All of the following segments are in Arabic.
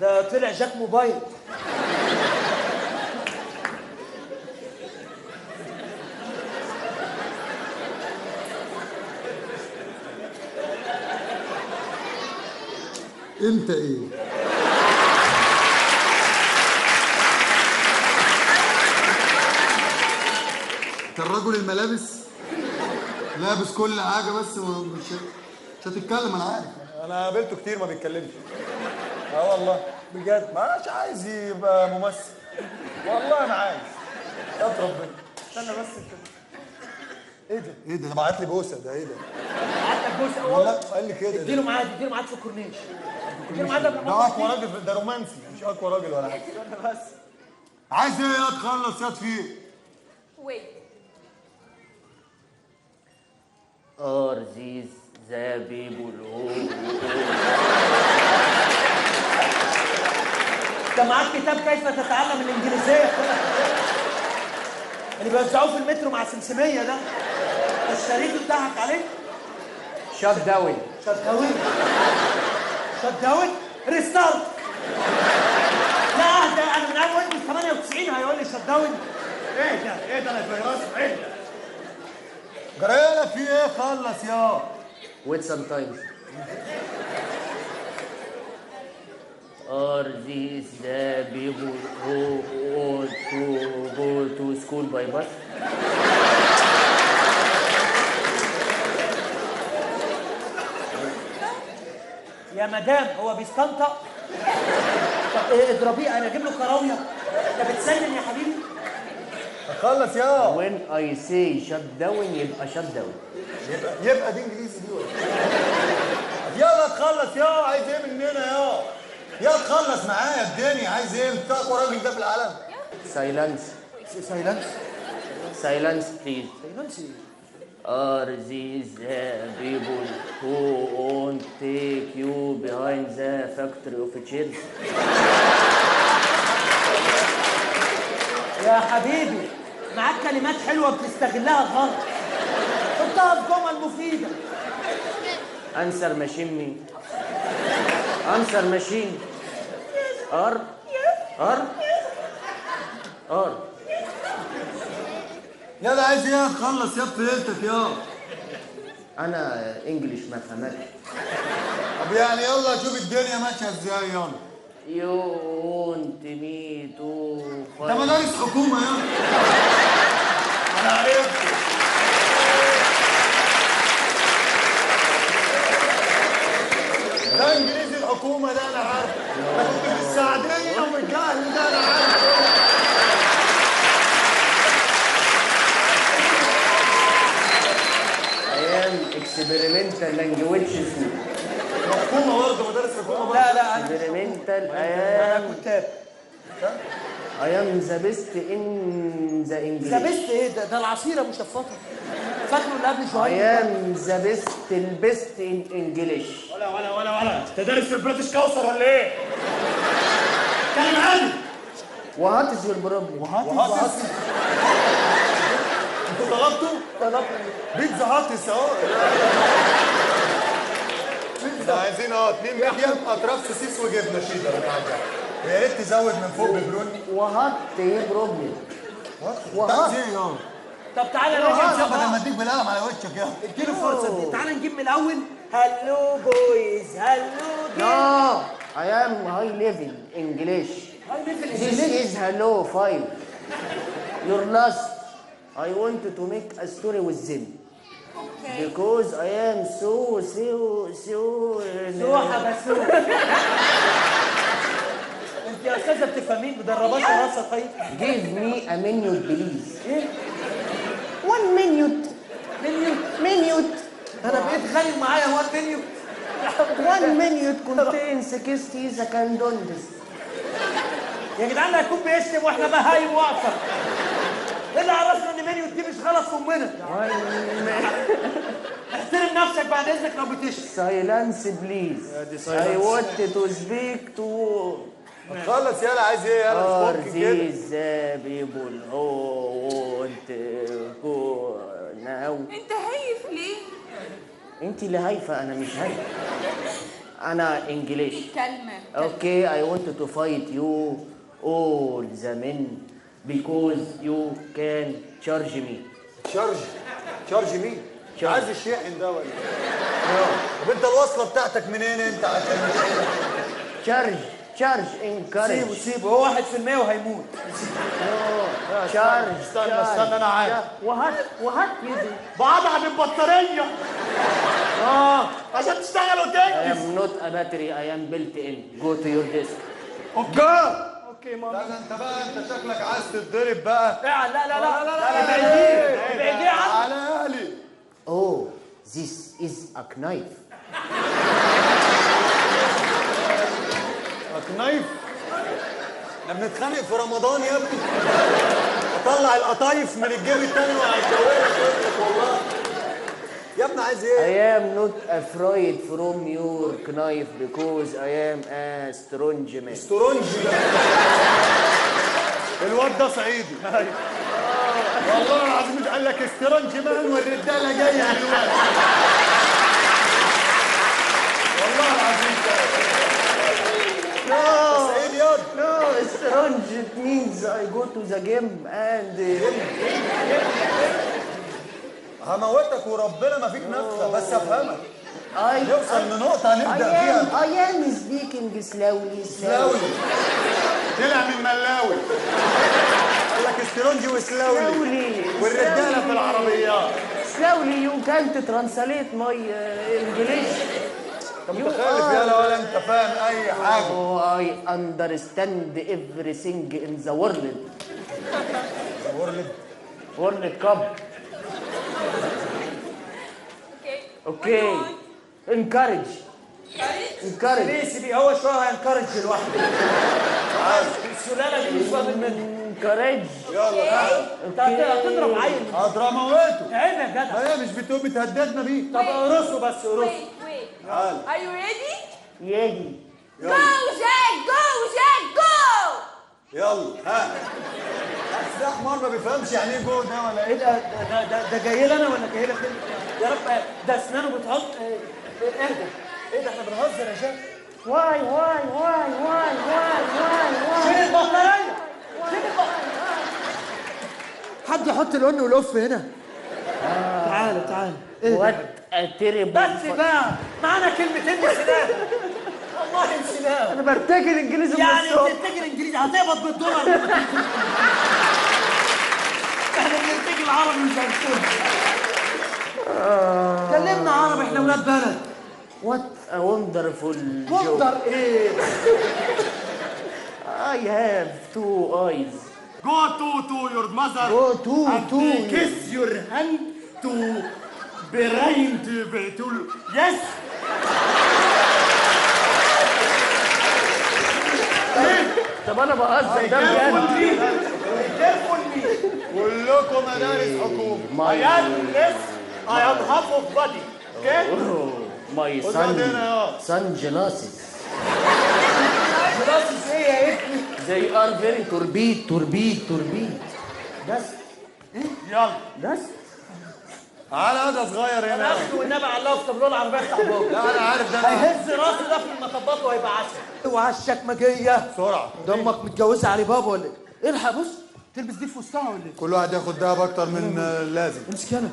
ده طلع جاك موبايل. انت ايه؟ انت الرجل الملابس لابس كل حاجه بس مش هتتكلم. انا عارف، انا قابلته كتير ما بيتكلمش. اه والله بجد مش عايز يبقى ممثل. والله انا عايز. يا ربنا استنى بس انت. ايه ده بعت لي بوسه. ده ايه ده؟ بعت لك بوسه؟ والله قال لي كده. اديله ميعاد في الكورنيش. اديله ميعاد قبل ما ده اقوى راجل، ده رومانسي مش اقوى راجل ولا حاجه. استنى بس. عايز ايه يا تخلص يا فيه؟ ويت. Are these the people who انت معاك كتاب كيف تتعلم الانجليزيه اللي بيوزعوه في المترو مع سمسميه ده؟ اشتريته اتضحك عليك؟ shut down. شات داون ريستارت. لا ده انا من اول ويندوز 98 هيقول لي شات داون. ايه ده الفيروس؟ ايه ده؟ جريانه في ايه؟ خلص يا Wait sometimes. Are these the people who want to go to school by bus? يا مدام هو بيستنطق. طب ايه اضربيه، انا اجيب له كراويه؟ انت بتسلم يا حبيبي؟ خلص يا. When I say shut down يبقى shut down. يبقى دي انجليزي دي ولا يلا تخلص يا. عايز ايه مننا يا تخلص معايا الدنيا. عايز ايه؟ انت اقوى راجل ده في العالم. Silence. Silence please. Are these the people who won't take you behind the factory of chairs? يا حبيبي معاك كلمات حلوه بتستغلها غلط. حطها في جمل مفيده. Answer machine me. Answer machine. Are. يلا عايز ايه؟ تخلص يا فهمتك يا. أنا إنجليش ما فهمتش. طب يعني يلا شوف الدنيا ماشيه ازاي يلا. You want me to ده مدارس حكومه يا. انا عرفت. ده انجليزي الحكومه ده انا عارف. انا كنت في السعديه ومتجاهل ده انا عارف. experimental language school. حكومه برضه مدارس حكومه برضه. لا experimental انا كتاب. I am the best in the English. ذا بيست ايه ده العصيره مشفطه. فاكره اللي قبل شويه؟ I am the best البست in English. ولا انت دارس في البريتش كوثر ولا ايه؟ كلم عادي. What is your problem? وهاتس. انتوا طلبتوا؟ بيتزا هاتس اهو. بيتزا عايزين 2 ميديم اطراف سوسيس وجبنه شيدر. يا ريت تزود من فوق ببروني. What is problem? وهات ايه يا؟ طب تعالى بدل ما اديك بالقلم على وشك يا. اديله فرصه دي. تعالى نجيب من الاول. هلو بويز هلو No, I am high level English. This is hello 5. Your last. I want to make a story with them. Okay. Because I am so سوحه بسوح. انت يا استاذه بتفهمين مدربات الراسه طيب؟ Give me a minute please. ايه؟ 1 minute. Minute. انا بقيت غني ومعايا 1 مليون. 1 minute contains 60 seconds. يا جدعان ده هيكون بيشتم واحنا بهايم واقفه. ايه اللي عرفنا ان مليون دي مش غلط في امنا؟ احترم نفسك بعد اذنك لو بتشتم. Silence please. I want to speak to. خلص يلا عايز ايه؟ يلا Are فك كده. these people who want to go now? انت هايف ليه؟ انت اللي هايفه انا مش هايفه. أنا إنجليش. كلمة. Okay, I wanted to fight you all the men because you can charge me. شارج مين؟ شارج. عايز الشاحن ده ولا ايه؟ طب انت الوصله بتاعتك منين انت عشان Charge, encourage. سيبه هو 1% وهيموت. Charge. استنى انا عارف. وهات يدي. بقطع بالبطاريه. عشان تشتغل I وتنجز. am not a battery, I am built in. Go to your desk. اوكي ماما. لا ده انت بقى انت شكلك عايز تتضرب بقى. لا ابعديه عني. على لي. Oh, this is a knife. نايف. احنا بنتخانق في رمضان يا ابني. اطلع القطايف من الجيب التاني وهيشوهلك وشك والله. يا ابني عايز ايه؟ I am not afraid from your knife because I am a strong man. استرونجي ده. الواد ده صعيدي. والله العظيم قال لك استرونجي مان والرجاله جايه دلوقتي. والله العظيم صعيدي ياض. No, strong it means I go to the game and هموتك وربنا ما فيك نفسه بس افهمك. I نوصل لنقطه هنبدا فيها. I am speaking slowly. سلاوي. طلع من ملاوي. قال لك استرونجي وسلاولي. والرجاله في العربيات. Slowly you can't translate my English. انت متخيل يالا ولا انت فاهم اي حاجه. Oh, I understand everything in the world. World Cup. Okay. Encourage. سيبيه هو شويه هينكرج لوحده. السلاله دي مش فاضل منها. Encourage. يلا انت هتضرب عيل. اضرب موته. عيب يا جدع. ما هي مش بتهددنا بيه. طب ارقصوا بس ارقصوا. Wait. تعال. Are you ready? يجي. Go, Jack! Go! يلا ها. ده حمار ما بيفهمش يعني ايه جو ده ولا ايه ايه؟ ده جاي لي انا ولا جاي لك انت؟ يا رب ده اسنانه بتحط اهدى. ايه ده احنا بنهزر يا شيخ؟ واي. شيل البطاريه. حد يحط القن والقف هنا. تعالى. What a terrible. بس بقى معانا كلمتين نسيناها. والله نسيناها. انا برتجل انجليزي من يعني الصبح. بتنتجل انجليزي هتقبض بالدولار. احنا بننتجل عربي مش هنسوي. كلمنا عربي احنا ولاد بلد. What a wonderful joke. وندر ايه؟ I have two eyes. Go to your mother. Go to kiss your hand to brain to yes. طب انا بهزر ده بجد. كلكم مدارس حكومه. I am less. I am half of body. Okay? My son glasses. Glasses ايه يا ابني؟ They are very turbid. يلا. Dust. على هذا صغير هنا. اخده والنبي على الله افتح له العربيه افتح بابا. لا انا عارف ده. هيهز راسه ده في المطبات وهيبقى عسل. اوعى الشكمجيه. بسرعه. دمك متجوزه علي بابا ولا ايه؟ الحق بص تلبس دي في وسطها ولا ايه؟ كل واحد ياخد دهب اكتر من اللازم. امسك انا.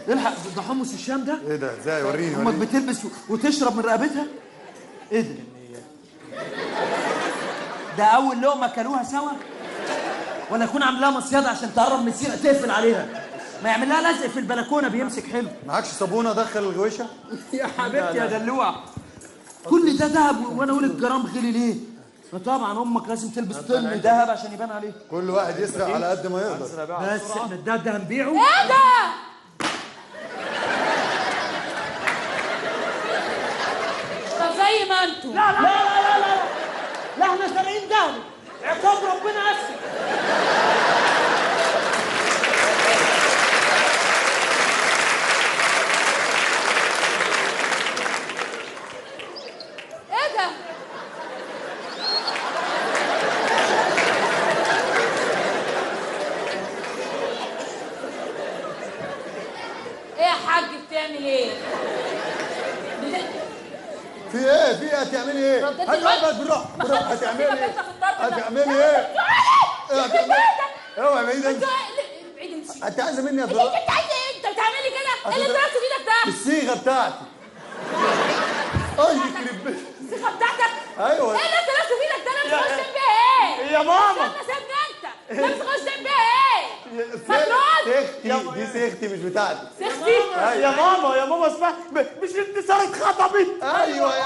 الحق ده حمص الشام ده. ايه ده ازاي وريني. امك بتلبس وتشرب من رقبتها؟ ايه ده؟ ده اول لقمه كلوها سوا ولا يكون عاملاها مصيده عشان تقرب من السيره تقفل عليها؟ ما يعمل لها لزق في البلكونه بيمسك حلو. معكش صابونه ادخل الغويشه؟ يا حبيبتي يا دلوعه كل ده دهب وانا اقول الجرام غلي ليه؟ طبعا امك لازم تلبس طن ذهب عشان يبان عليه. كل واحد يسرق على قد ما يقدر. بس احنا الدهب ده هنبيعه. ايه ده؟ طب زي ما انتوا. لا احنا سارقين دهب. عقاب ربنا اسف. ايه ده؟ ايه يا حاج بتعمل ايه؟ في ايه ايه في هتعملي ايه؟ رديت بالراحه الوقت. بالراحه ما بالراحه خدتش هتعملي نصيبك ايه؟ انت في الضرب ده. هتعملي ايه؟ يا هتعملي بيتك. اوعي بعيد انت بعيد انت. انت عايزه مني يا انت بالراحه عايز ايه؟ انت بتعملي كده؟ ايه اللي ضربت في ايدك ده؟ الصيغه بتاعتي اي يخرب بيتك الثقه بتاعتك؟ ايوه ايه اللي انت ضربت في ايدك ده؟ انا مش غشتم بيها ايه؟ يا ماما استنى سيبني انت. ده مش غشتم بيها ايه؟ مطرود. سيختي دي سيختي مش بتاعتي سختي. يا ماما يا ماما اسمع مش انتصار اتخطبت. ايوه يا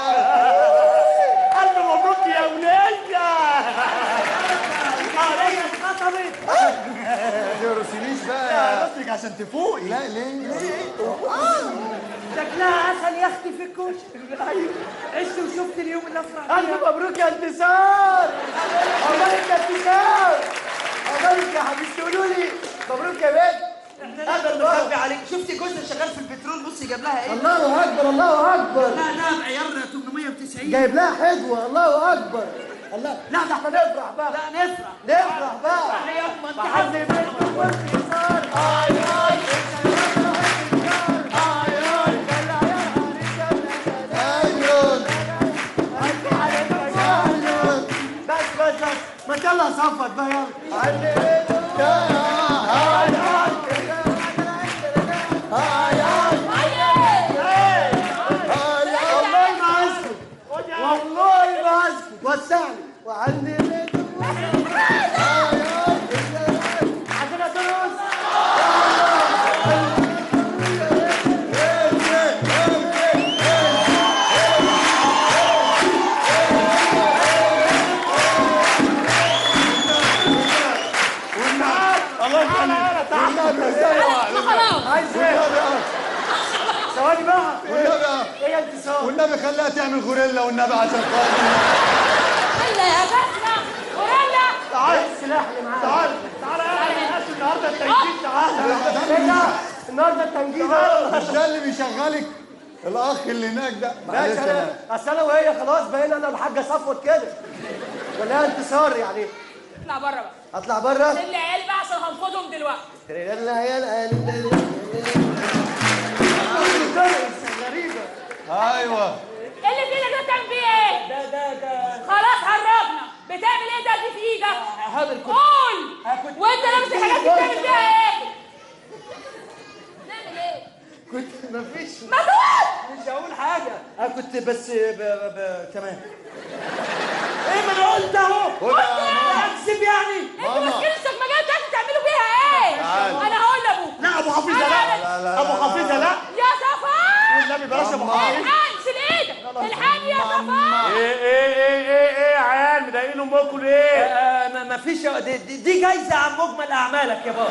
الف مبروك يا ولية. هي اتخطبت. ما تقرصينيش بقى قصدك عشان تفوقي. لا ليه؟ شكلها اسهل يا اختي في الكشك. ايوه عشت وشفت اليوم اللي افرح فيه. الف مبروك يا انتصار. عقبالك يا انتصار. عقبالك يا حبيبتي. قولوا لي مبروك يا بنت. اقدر نخبي عليك. شفتي جوزها شغال في البترول؟ بصي جاب لها ايه؟ الله اكبر الله اكبر. لا بعيار 890. جايب لها حدوه. الله اكبر. الله. لا ده احنا نفرح بقى. لا نفرح. نفرح بقى. يا ما انت حد بنت وانتصار. بس ما يلا صفت بقى يلا. والله ما اسكت. والله ما اسكت. وسعني وعندي بيت عشان ادرس. الله يخليك. خلاص. عايز ايه؟ ثواني بقى. والنبي ايه يا انتصار؟ والنبي خليها تعمل غوريلا والنبي عشان خاطر الا يا بسمة غوريلا. تعال السلاح اللي معاك. تعال يا ناس النهارده التنجيد. تعال ايه ده؟ النهارده التنجيد. مش ده اللي بيشغلك الاخ اللي هناك ده معلش ماشي انا اصل انا وهي خلاص بقينا انا الحاجه صفوت كده. ولا انتصار يعني. اطلع بره بقى. اطلع بره. سيب لي عيالي بقى عشان هنفضهم دلوقتي. غريبه. ايوه ايه اللي في ايدك ده بتعمل فيه ايه؟ ده خلاص هربنا. بتعمل ايه ده اللي في ايدك؟ حاضر كنت قول. وانت لابس الحاجات دي بتعمل فيها ايه؟ بتعمل ايه؟ كنت مفيش. ما تقول. مش هقول حاجه. انا كنت بس تمام. ايه ما انا قلت اهو. اكذب يعني. انتوا ماسكين الشكمجيه بتاعتي بتعملوا بيها ايه؟ انا هقول لابوك. لا ابو حفيظه لا. ابو حفيظه لا. يا صفاء. والنبي بلاش ابو حفيظه. الحقني شيل ايدك. الحقني يا صفاء. ايه يا عيال مضايقين امكم ليه؟ ما فيش. دي جايزه عن مجمل اعمالك يا بابا.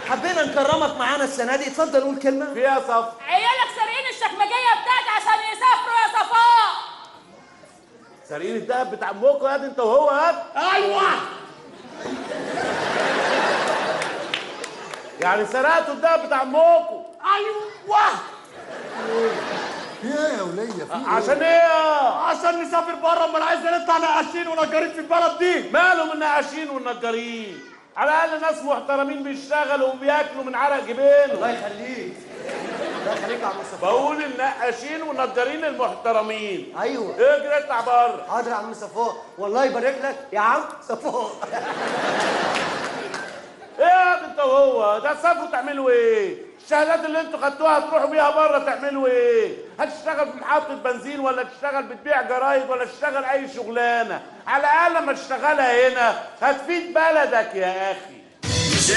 حبينا نكرمك معانا السنه دي. اتفضل قول كلمه. فيها صف. عيالك سارقين الشكمجيه بتاعتي عشان يسافروا يا صفاء. سارقين الدهب بتاع امكم يا انت وهو يا ايوه. يعني سرقتوا الدهب بتاع امكم. ايوه. في ايه يا وليه في ايه؟ عشان ايه؟ عشان نسافر بره. امال عايزنا نطلع نقاشين ونجارين في البلد دي. مالهم النقاشين والنجارين؟ على الاقل ناس محترمين بيشتغلوا وبياكلوا من عرق جبينهم. الله يخليك. الله يخليك يا عم مصطفى. بقول النقاشين والنجارين المحترمين. ايوه. ايه كده اطلع بره. حاضر يا عم صفاء. والله يبارك لك يا عم صفاء. ايه يا انت وهو ده تسافروا تعملوا ايه؟ الشهادات اللي انتوا خدتوها هتروحوا بيها بره تعملوا ايه؟ هتشتغل في محطة بنزين ولا تشتغل بتبيع جرايد ولا تشتغل اي شغلانة؟ على الاقل لما تشتغلها هنا هتفيد بلدك يا اخي.